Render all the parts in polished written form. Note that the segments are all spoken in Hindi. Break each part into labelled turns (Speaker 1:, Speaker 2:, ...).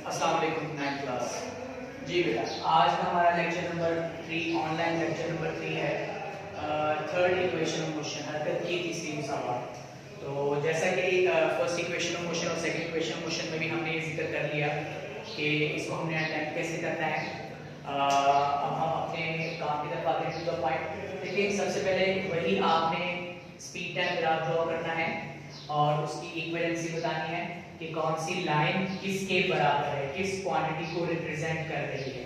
Speaker 1: अस्सलाम वालेकुम 9th क्लास। जी बेटा, आज का हमारा lecture number 3 online lecture number 3 है। थर्ड इक्वेशन ऑफ मोशन, हरकत की तीसरी मुसावात। तो जैसा कि फर्स्ट इक्वेशन ऑफ मोशन और सेकंड इक्वेशन ऑफ मोशन में भी हमने ये जिक्र कर लिया कि इसको हमने अटेम्प्ट कैसे करना है। अब हम अपने काम की तरफ आते हैं टू द पॉइंट। देखिए, सबसे पहले वही आपने स्पीड टाइम ग्राफ ड्रॉ करना है और उसकी इक्विवेलेंसी बतानी है कि कौन सी लाइन किसके बराबर है, किस क्वांटिटी को रिप्रेजेंट कर रही है।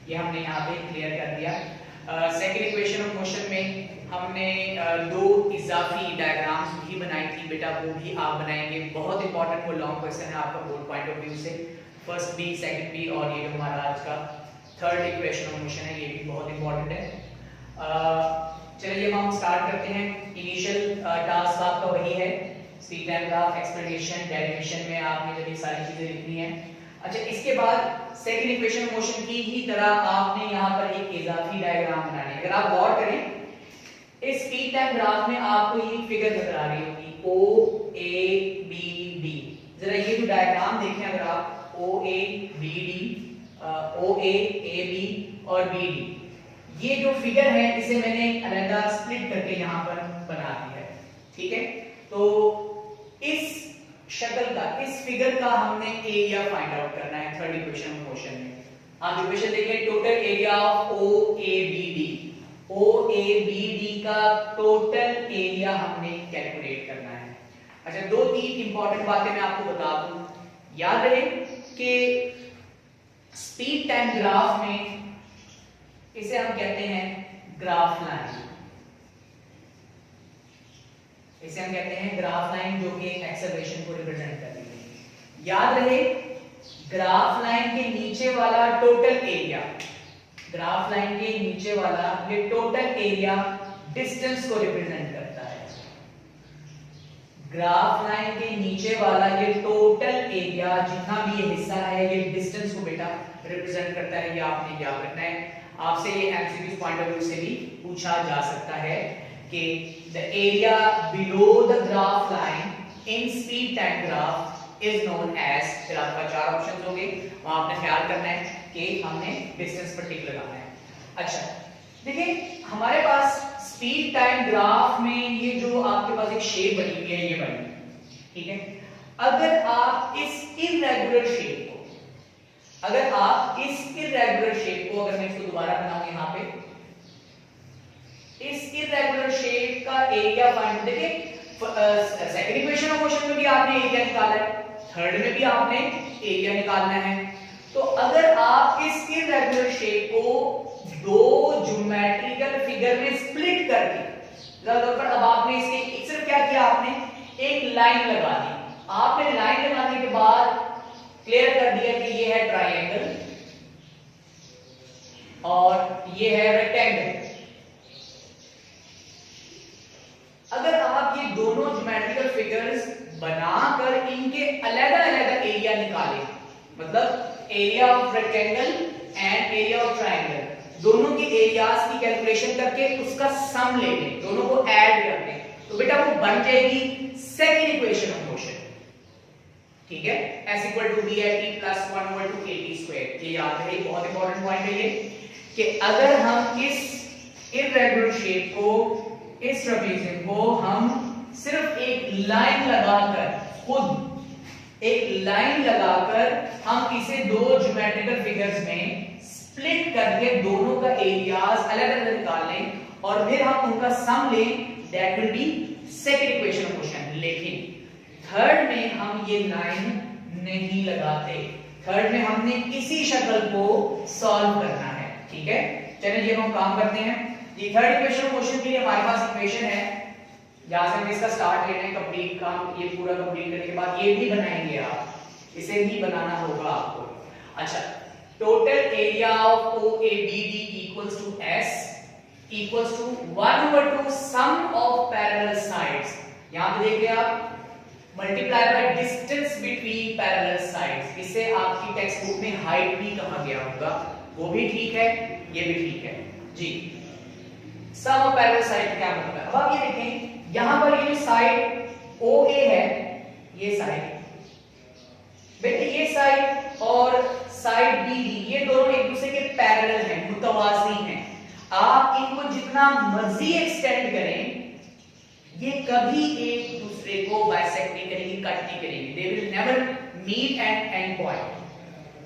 Speaker 1: ये हमने यहाँ पे क्लियर कर दिया। सेकंड इक्वेशन ऑफ मोशन में हमने दो इजाफी डायग्राम्स भी बनाई थी बेटा, वो भी आप बनाएंगे। बहुत इंपॉर्टेंट वो लॉन्ग क्वेश्चन है आपका बोर्ड पॉइंट ऑफ व्यू से, फर्स्ट भी सेकंड भी, और ये जो हमारा आज का थर्ड इक्वेशन ऑफ मोशन है ये भी बहुत इंपॉर्टेंट है। चलिए हम स्टार्ट करते हैं। इनिशियल टास्क आपका वही है, speed time graph, explanation, derivation में आपने जब ये सारी चीजें लिखनी है। अच्छा, इसके बाद सेकंड इक्वेशन मोशन की ही तरह आपने यहाँ पर एक इजाफी डायग्राम बनानी है। अगर आप गौर करें, इस स्पीड टाइम ग्राफ में आपको ये फिगर नजर आ रही होगी ओ ए बी डी। जरा ये जो डायग्राम देखें, अगर आप O A B D, O A B और बी डी, ये जो फिगर है इसे मैंने अलग स्प्लिट करके यहाँ पर बना दिया है। ठीक है, तो इस शक्ल का, इस फिगर का हमने एरिया फाइंड आउट करना है थर्ड इक्वेशन ऑफ मोशन में। आप इक्वेशन देखिए, total area of O A B D, O A B D का टोटल एरिया हमने कैलकुलेट करना है। अच्छा, दो तीन इंपॉर्टेंट बातें मैं आपको बता दूं। याद रहे कि स्पीड टाइम ग्राफ में इसे हम कहते हैं ग्राफ लाइन, इसे हम कहते हैं ग्राफ लाइन, जो कि एक्सेलरेशन को रिप्रेजेंट करती है। याद रहे, ग्राफ लाइन के नीचे वाला टोटल एरिया, ग्राफ लाइन के नीचे वाला ये टोटल एरिया डिस्टेंस को रिप्रेजेंट करता है। ग्राफ लाइन के नीचे वाला ये टोटल एरिया, जितना भी ये हिस्सा है, ये डिस्टेंस को बेटा रिप्रेजेंट करता है। ये आपने याद रखना है। आपसे ये एमसीक्यू पॉइंट ऑफ व्यू से भी पूछा जा सकता है कि the area below the graph line in speed time graph is known as, फिर आपका चार ऑप्शंस होंगे, वहां आपने ख्याल करना है कि हमने डिस्टेंस पर टिक लगाना है। अच्छा, देखिए हमारे पास स्पीड टाइम ग्राफ में ये जो आपके पास एक शेप बनी हुई है, ये बनी, ठीक है। अगर आप इस इररेगुलर शेप को, अगर आप इस इररेगुलर शेप को, अगर मैं इसको दोबारा बनाऊं यहां पे, इस इररेगुलर शेप का एरिया फाइंड, देखिए सेकंड इक्वेशन ऑफ मोशन में भी आपने एरिया निकाला है, थर्ड में भी आपने एरिया निकालना है। तो अगर आप इस इररेगुलर शेप को दो ज्योमेट्रिकल फिगर में स्प्लिट करके, पर अब आपने इसके सिर्फ क्या किया, आपने एक लाइन लगा दी। आपने लाइन लगाने के बाद क्लियर कर दिया कि ये है ट्रायंगल और ये है रेक्टेंगल। अगर आप ये दोनों ज्योमेट्रिकल फिगर्स बनाकर इनके अलग अलग एरिया निकालें, मतलब area of rectangle and area of triangle, दोनों के एरियाज की कैलकुलेशन करके उसका सम ले लें, दोनों को ऐड कर दें, तो बेटा वो बन जाएगी सेकंड इक्वेशन ऑफ मोशन। ठीक है, s equal to bit plus 1 over 2 at square. ये याद रहे, बहुत इंपॉर्टेंट पॉइंट है ये, कि अगर हम इस इररेगुलर शेप को, इस ट्रेपेजियम को हम सिर्फ एक लाइन लगाकर, खुद एक लाइन लगाकर हम इसे दो ज्योमेट्रिकल फिगर्स में स्प्लिट करके दोनों का एरियाज अलग अलग निकाल लें और फिर हम उनका सम लें, that will B second equation of motion. लेकिन थर्ड में हम ये लाइन नहीं लगाते, थर्ड में हमने इसी शक्ल को सॉल्व करना है। ठीक है, चलिए हम काम करते हैं। ये थर्ड इक्वेशन ऑफ मोशन के लिए हमारे पास इक्वेशन है, जहां से हम इसका स्टार्ट लेना है, कंप्लीट काम ये पूरा कंप्लीट करने के बाद ये भी बनाएंगे, आप इसे भी बनाना होगा आपको। अच्छा, total area of O A B D equals to S equals to 1 over 2 sum of parallel sides. यहां पे देखिए आप, multiply by distance between parallel sides. इसे आपकी टेक्स्ट बुक में हाइट भी कहा गया होगा, वो भी ठीक है, ये भी ठीक है जी। सम ऑफ पैरेलल साइड क्या मतलब है? अब आप ये देखें, यहां पर ये जो साइड ओ ए है, ये साइड बेटे, ये साइड और BD ये दोनों एक दूसरे के पैरेलल हैं, मुतवाज़ी हैं। आप इनको जितना मर्जी एक्सटेंड करें, ये कभी एक दूसरे को बाइसेक्ट नहीं करेंगे, कट नहीं करेंगे। They will never meet at end point,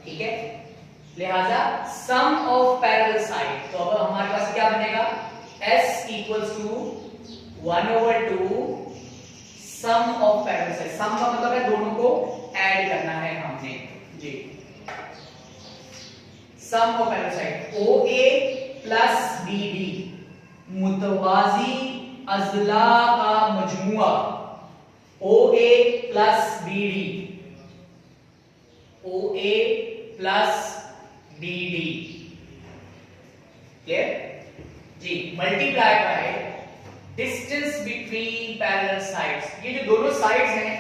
Speaker 1: ठीक है। लिहाजा सम ऑफ पैरेलल साइड, तो अब हमारे पास क्या बनेगा, S equals to 1/2 sum of parallel side. Sum का मतलब है दोनों को ऐड करना है हमने जी। Sum of parallel side OA plus BD, मुतवाजी अजला का मजमुआ OA plus BD, OA plus BD, clear जी। Multiply by distance between parallel sides, ये जो दोनों साइड्स हैं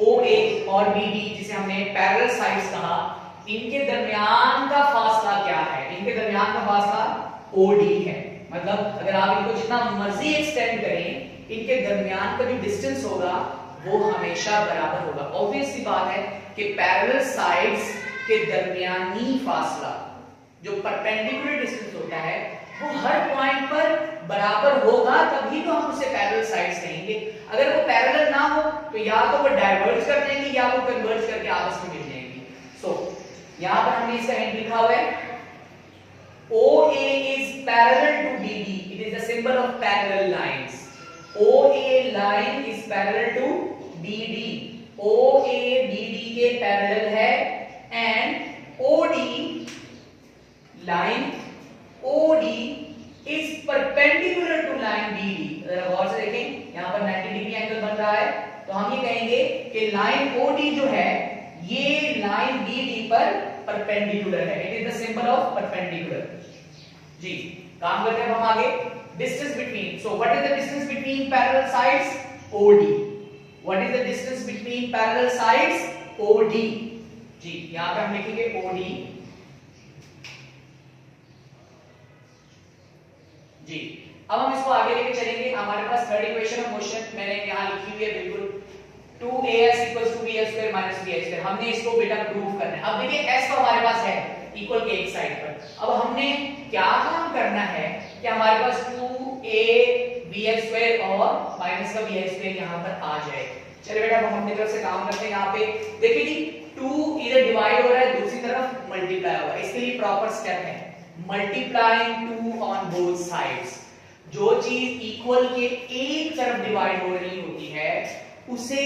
Speaker 1: OA और BD जिसे हमने पैरेलल साइड्स कहा, इनके दरमियान का फासला क्या है, इनके दरमियान का फासला OD है। मतलब अगर आप इनको जितना मर्जी एक्सटेंड करें, इनके दरमियान का जो डिस्टेंस होगा वो हमेशा बराबर होगा। ऑब्वियस सी बात है कि पैरेलल साइड्स के दरमियानी फासला जो परपेंडिकुलर डिस्टेंस होता है वो हर पॉइंट पर बराबर होगा, तभी तो हम उसे पैरेलल साइड्स कहेंगे। अगर वो पैरेलल ना हो तो या तो वो डाइवर्ज कर देंगे या वो कन्वर्ज करके आपस में मिल जाएंगी। सो यहां पर हमने इसका हिंट लिखा हुआ है, OA is parallel to BD. It is the symbol of parallel lines. OA line is parallel to BD. OA BD के पैरेलल है and OD line OD is perpendicular to line BD. अगर गौर से देखें यहां पर 90 डिग्री एंगल बन रहा है, तो हम ये कहेंगे कि लाइन OD जो है ये लाइन BD पर परपेंडिकुलर है। It is the symbol of perpendicular जी। काम करते हैं हम आगे, distance between. So what is the distance between parallel sides, OD। What is the distance between parallel sides, OD जी। यहां पे हम लिखेंगे OD जी। अब हम इसको आगे लेके चलेंगे। हमारे पास थर्ड इक्वेशन ऑफ मोशन मैंने यहां लिखी हुई है बिल्कुल, 2as = 2bs² - bh²। हमने इसको बेटा प्रूव करना है। अब देखिए s तो हमारे पास है इक्वल के एक साइड पर। अब हमने क्या काम करना है कि हमारे पास 2abh² और माइनस का bh² यहां पर आ जाए। चलिए बेटा हम अपनी तरफ से काम करते हैं। यहां पे देखिए जी 2 इधर डिवाइड हो रहा है, दूसरी तरफ मल्टीप्लाई होगा। इसके लिए प्रॉपर स्टेप है मल्टीप्लाइंग 2 ऑन बोथ साइड्स। जो चीज इक्वल के एक तरफ डिवाइड हो रही होती है उसे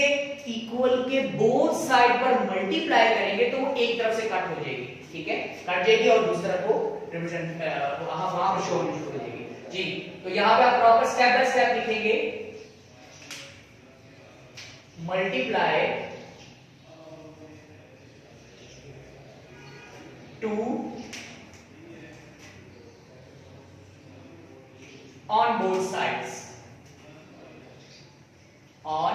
Speaker 1: इक्वल के बोथ साइड पर मल्टीप्लाई करेंगे तो वो एक तरफ से कट हो जाएगी, ठीक है, कट जाएगी और दूसरी तरफ वो रिप्रेजेंट वहां पर शो होनी शुरू हो जाएगी जी। तो यहां पे आप प्रॉपर स्टेप बाय स्टेप लिखेंगे, multiply 2 on both sides, on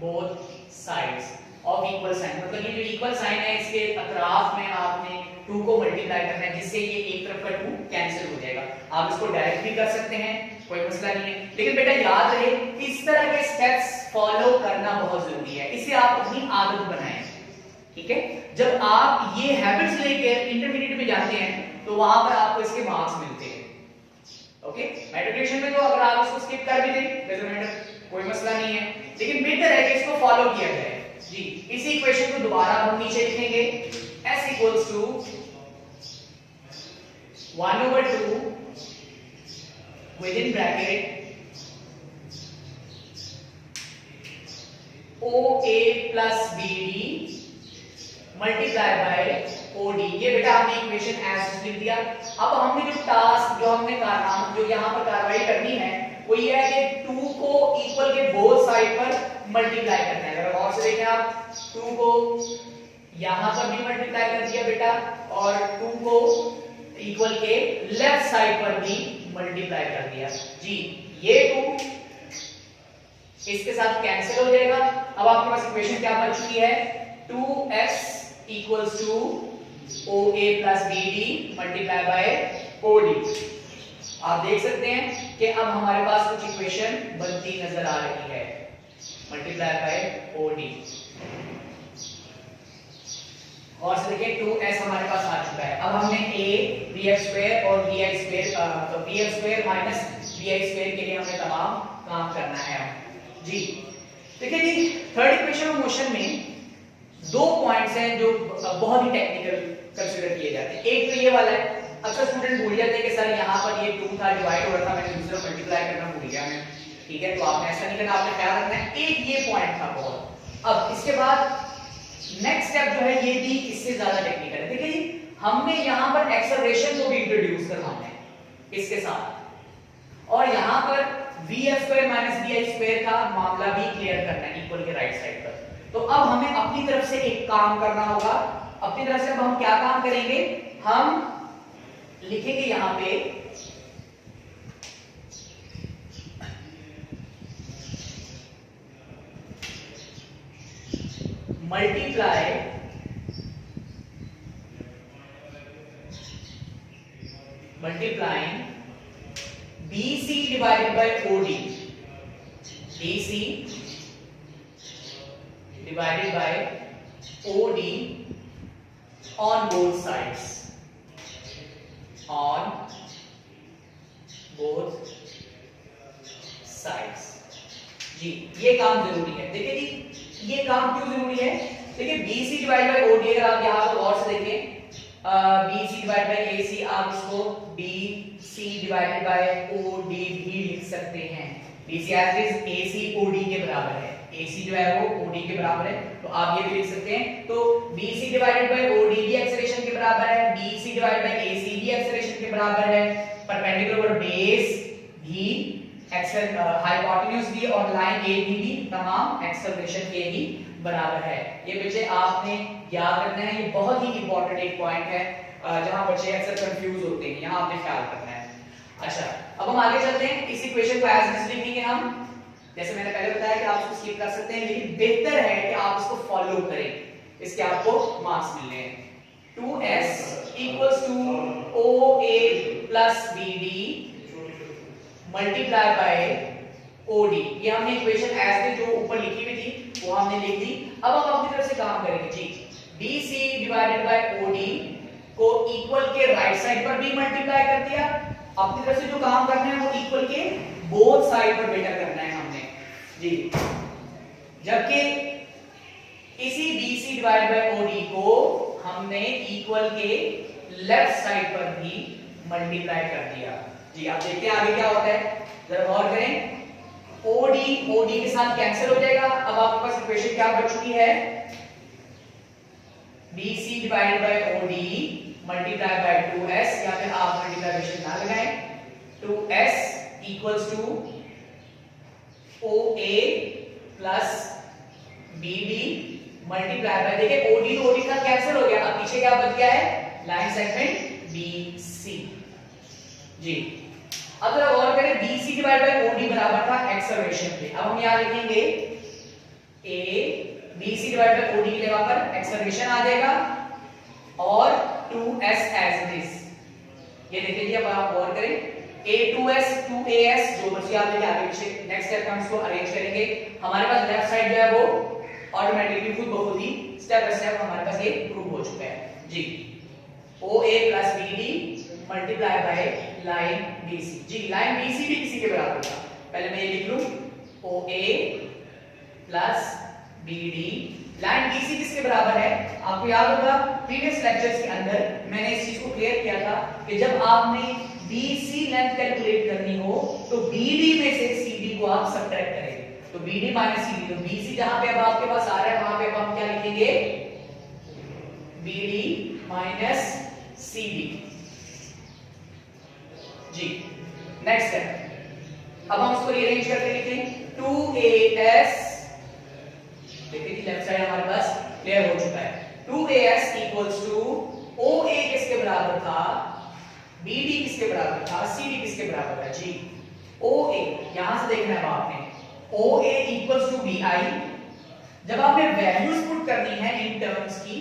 Speaker 1: both sides of equal sign। मतलब ये जो इक्वल साइन है इसके अतराफ में आपने 2 को मल्टीप्लाई करना है, जिससे ये एक तरफ का 2 कैंसिल हो जाएगा। आप इसको डायरेक्ट भी कर सकते हैं, कोई मसला नहीं है, लेकिन बेटा याद रहे इस तरह के स्टेप्स फॉलो करना बहुत जरूरी है। इसे आप अपनी आदत बनाएं, ठीक है। जब आप ये हैबिट्स लेकर इंटरमीडिएट में जाते हैं तो वहां पर आपको इसके मार्क्स मिलते हैं। ओके, मैट्रिकुलेशन में तो अगर आप इसको स्किप कर भी दें डजंट मैटर, कोई मसला नहीं है, लेकिन बेहतर है कि इसको फॉलो किया जाए जी। इसी इक्वेशन को दोबारा हम नीचे लिखेंगे, s = 1/2 within bracket OA plus BD multiply by OD। ये बेटा हमने इक्वेशन ऐसे लिख दिया। अब हमने जो टास्क जो हमने काम जो यहां पर कार्रवाई करनी है वो ये है कि 2 को इक्वल के बोथ साइड पर मल्टीप्लाई करना है। अगर और से देखें आप 2 को यहां पर भी मल्टीप्लाई कर दिया बेटा और 2 को इक्वल के लेफ्ट साइड पर भी मल्टीप्लाई कर दिया जी। ये 2 इसके साथ कैंसिल हो जाएगा। अब आपके पास इक्वेशन क्या बन चुकी है, 2s = OA plus BD multiply by OD। आप देख सकते हैं कि अब हमारे पास कुछ इक्वेशन बनती नजर आ रही है, मल्टीप्लाई बाय OD। और से देखिए 2s हमारे पास आ चुका है। अब हमने a bf² और vi² तो bf² माइनस vi² के लिए हमें तमाम काम करना है जी। देखिए जी थर्ड इक्वेशन ऑफ मोशन में दो पॉइंट्स हैं जो बहुत ही टेक्निकल कंसीडर किए जाते हैं। एक तो ये वाला है, अक्सर स्टूडेंट भूल जाते हैं कि सर यहाँ पर ये 2 था, डिवाइड हो रहा था, मैंने दूसरा मल्टीप्लाई करना भूल गया मैं, ठीक है, तो आपने ऐसा नहीं करना, आपने ख्याल रखना है। एक ये पॉइंट था बहुत। अब इसके बाद नेक्स्ट स्टेप जो है ये भी इससे ज्यादा टेक्निकल है। देखिए जी हमने यहाँ पर एक्सेलरेशन को भी इंट्रोड्यूस करवाना है इसके साथ, और यहाँ पर vf² माइनस vi² का मामला भी क्लियर करना है इक्वल के राइट साइड पर। तो अब हमें अपनी तरफ से एक काम करना होगा। अपनी तरफ से अब हम क्या काम करेंगे, हम लिखेंगे यहां पे multiplying BC divided by OD, BC divided by OD on both sides, on both sides जी। ये काम जरूरी है। देखिए जी ये काम क्यों जरूरी है, देखिए BC डिवाइड बाय OD अगर आप यहां पर गौर से देखें BC डिवाइड बाय AC, आप इसको BC डिवाइडेड बाय OD भी लिख सकते हैं। BC as is AC OD के बराबर है, AC जो है वो OD के बराबर है, तो आप ये भी लिख सकते हैं। तो BC डिवाइडेड बाय OD भी एक्सेलरेशन के बराबर है, BC डिवाइडेड बाय AC भी एक्सेलरेशन के बराबर है, परपेंडिकुलर ओवर बेस भी, एक्सेल हाइपोटेन्यूज भी और लाइन AB भी तमाम एक्सेलरेशन के ही बराबर है। ये बच्चे आपने याद रखना है, ये बहुत ही इंपॉर्टेंट एक पॉइंट है जहां बच्चे अक्सर कंफ्यूज होते हैं, यहां आपने ख्याल रखना है। अच्छा अब हम आगे चलते हैं, इस इक्वेशन को एज इट इज लिखेंगे हम, जैसे मैंने पहले बताया कि आप इसको स्किप कर सकते हैं, लेकिन बेहतर है कि आप इसको फॉलो करें, इसके आपको मार्क्स मिलने हैं। 2s equals to OA plus BD multiply by OD। ये हमने इक्वेशन एज इट जो ऊपर लिखी हुई थी वो हमने लिख दी। अब हम अपनी तरफ से काम करेंगे जी, BC डिवाइडेड बाय OD को इक्वल के राइट साइड पर भी मल्टीप्लाई कर दिया। अपनी तरफ से जो काम करना है वो इक्वल के बोथ साइड पर बेटा करना है हमने जी, जबकि इसी BC डिवाइडेड बाय OD को हमने इक्वल के लेफ्ट साइड पर भी मल्टीप्लाई कर दिया जी। आप देखते हैं आगे क्या होता है, जरा गौर करें। OD के साथ कैंसिल हो जाएगा। अब आपके पास इक्वेशन क्या बच चुकी है, BC divided by OD multiply by 2s, या फिर आप मल्टीप्लिकेशन ना लगाएं, 2s equals to OA plus BD multiply by, देखिए OD तो OD का कैंसिल हो गया, अब पीछे क्या बच गया है, लाइन सेगमेंट BC जी। अब जरा गौर करें, BC डिवाइड बाय OD बराबर था एक्सेलरेशन के। अब हम यहां लिखेंगे BC डिवाइड बाय OD की जगह पर एक्सेलरेशन आ जाएगा और 2s एज इट इज। ये देखिए जी, अब आप गौर करें A2s 2as जो बची आप लेके आगे पीछे नेक्स्ट स्टेप हम इसको अरेंज करेंगे। हमारे पास लेफ्ट साइड जो है वो ऑटोमेटिकली खुद ब खुद ही स्टेप बाय स्टेप हमारे पास ये प्रूव हो चुका है जी। OA plus BD multiply by line BC जी। लाइन BC भी किसी के बराबर था, पहले मैं ये लिख लूं OA plus BD। Line BC किसके बराबर है, आपको याद होगा प्रीवियस लेक्चर्स के अंदर मैंने इस चीज को क्लियर किया था कि जब आपने BC लेंथ कैलकुलेट करनी हो तो BD में से CD को आप सब्ट्रैक्ट करेंगे, तो BD माइनस CD, तो BC जहां पे अब आपके पास आ रहा है वहां पे अब हम क्या लिखेंगे, BD माइनस CD जी। नेक्स्ट है, अब हम इसको रीअरेंज करके लिखें 2as, देखिए कि लेफ्ट साइड हमारे पास क्लियर हो चुका है। 2as इक्वल्स टू OA किसके बराबर था, BD किसके बराबर था, CD किसके बराबर है जी। OA यहां से देखना है आपने, OA इक्वल्स टू BI। जब आपने वैल्यूज पुट करनी है इन टर्म्स की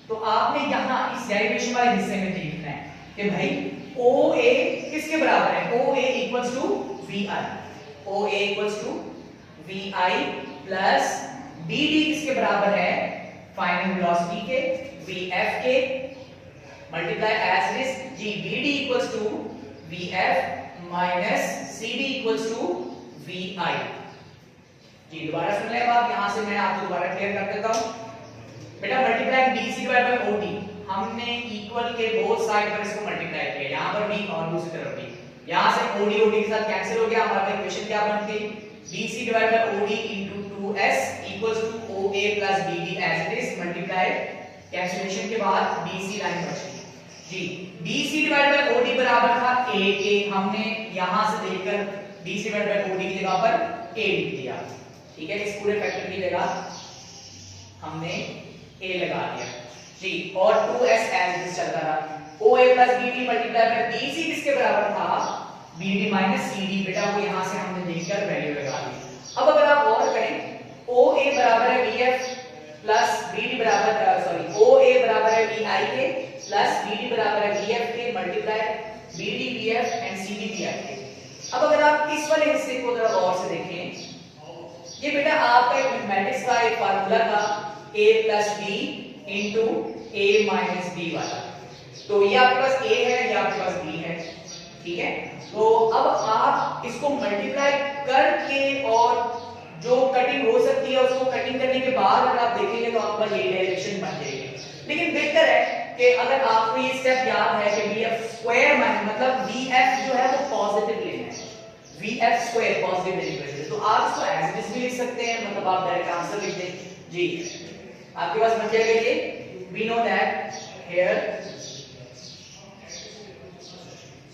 Speaker 1: तो आपने यहां इस डेरिवेशन वाले हिस्से में लिखना है कि भाई OA किसके बराबर है, OA equals to VI, OA equals to VI plus BD किसके बराबर है, फाइनल वेलोसिटी के VF के मल्टीप्लाई एज इट इज जी BD equals to VF minus CD equals to VI। जी दोबारा सुन ले आप, यहां से मैं आपको दोबारा क्लियर कर देता हूं। बेटा multiply BC divide by OD, हमने इक्वल के बोथ साइड पर इसको मल्टीप्लाई किया, यहां पर भी और दूसरी तरफ भी। यहां से OD के साथ कैंसिल हो गया, हमारा इक्वेशन क्या बनती BC divide by OD into 2S equals to OA plus BD as it is multiply cancellation के बाद BC लाइन बची जी। BC डिवाइड बाय OD बराबर था A के, हमने यहां से देखकर BC डिवाइड बाय OD की जगह पर A लिख दिया, ठीक है। इस पूरे फैक्टर की जगह हमने A लगा दिया जी, और 2S एज इट इज चलता रहा। OA plus BD multiply bye BC किसके बराबर था BD माइनस CD, बेटा वो यहां से हमने देखकर वैल्यू लगा दी। अब अगर आप और करें OA बराबर है VF प्लस BD बराबर OA बराबर है VI के प्लस BD बराबर है VF के multiply BD VF and CD VI के। अब अगर आप इस वाले हिस्से को जरा गौर से देखें, ये बेटा आपका एक मैथमेटिक्स का एक फार्मूला था A plus B into A minus B वाला। तो ये आपके पास A है, ये आपके पास B है, ठीक है। तो अब आप इसको मल्टीप्लाई करके और जो कटिंग हो सकती है उसको कटिंग करने के बाद अगर आप देखेंगे तो आपका ये डायरेक्शन बन जाएगी। लेकिन बेहतर है कि अगर आपको ये स्टेप याद है कि VF स्क्वायर मतलब VF जो है वो पॉजिटिव लेना है, VF स्क्वायर पॉजिटिव लेने की वजह से, तो आप इसको एज इट इज भी लिख सकते हैं, मतलब आप डायरेक्ट आंसर लिख दें जी। आपके पास बन जाएगा ये we know that here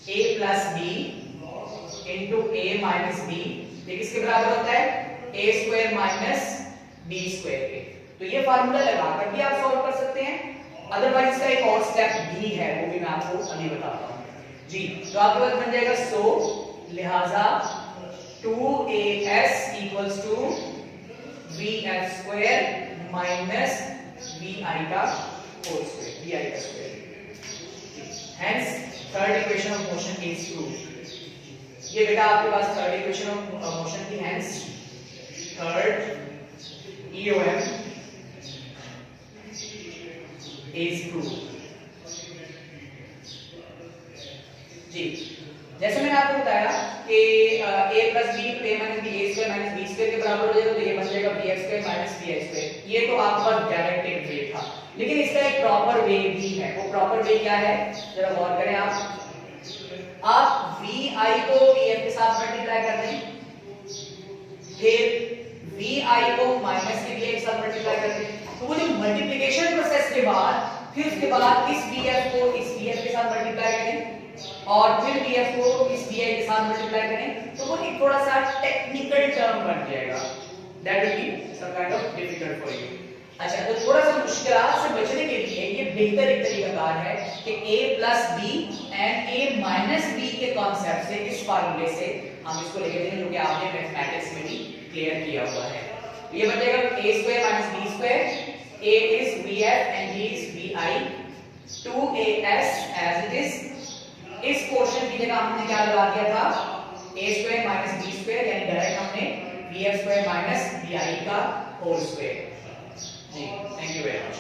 Speaker 1: A plus B into A minus B ये किसके बराबर होता है A square minus B square के। तो ये फार्मूला लगाकर भी आप सॉल्व कर सकते हैं, अदरवाइज इसका एक और स्टेप भी है, वो भी मैं आपको अभी बताता हूं जी। तो आपके पास बन जाएगा सो लिहाजा 2AS equals to VF square minus VI का होल स्क्वायर, VI का square. Hence third equation of motion is proved. ये बेटा आपके पास थर्ड इक्वेशन ऑफ मोशन की, hence third EOM is proved जी। जैसे मैंने आपको बताया कि A plus B A minus B A square minus B square के बराबर हो जाएगा, तो ये बन जाएगा BF square minus VI square. ये तो आपके पास डायरेक्ट वे था, लेकिन इसका एक प्रॉपर वे भी है। वो प्रॉपर वे क्या है जरा गौर करें आप VI को VF के साथ मल्टीप्लाई कर दें, फिर VI को माइनस के VI के साथ मल्टीप्लाई कर दें, तो वो जो मल्टीप्लिकेशन प्रोसेस के बाद फिर उसके बाद इस VF को इस VF के साथ मल्टीप्लाई करें और फिर VF को इस VI के साथ मल्टीप्लाई करें, तो वो एक थोड़ा सा टेक्निकल टर्म बन जाएगा, that will be some kind of difficult for you. अच्छा, तो थोड़ा सा मुश्किलात से बचने के लिए ये बेहतर एक तरीकाकार है कि A plus B and A minus B के कॉन्सेप्ट से, इस फार्मूले से हम इसको लेके देंगे, जो कि आपने मैथमेटिक्स में भी क्लियर किया हुआ है। तो ये बन जाएगा A square minus B square, A is VF and B is VI, 2AS as it is. इस पोर्शन की जगह हमने क्या लगा दिया था A square minus B square, यानी डायरेक्ट हमने VF स्क्वायर माइनस VI का होल स्क्वायर जी। Thank you very much.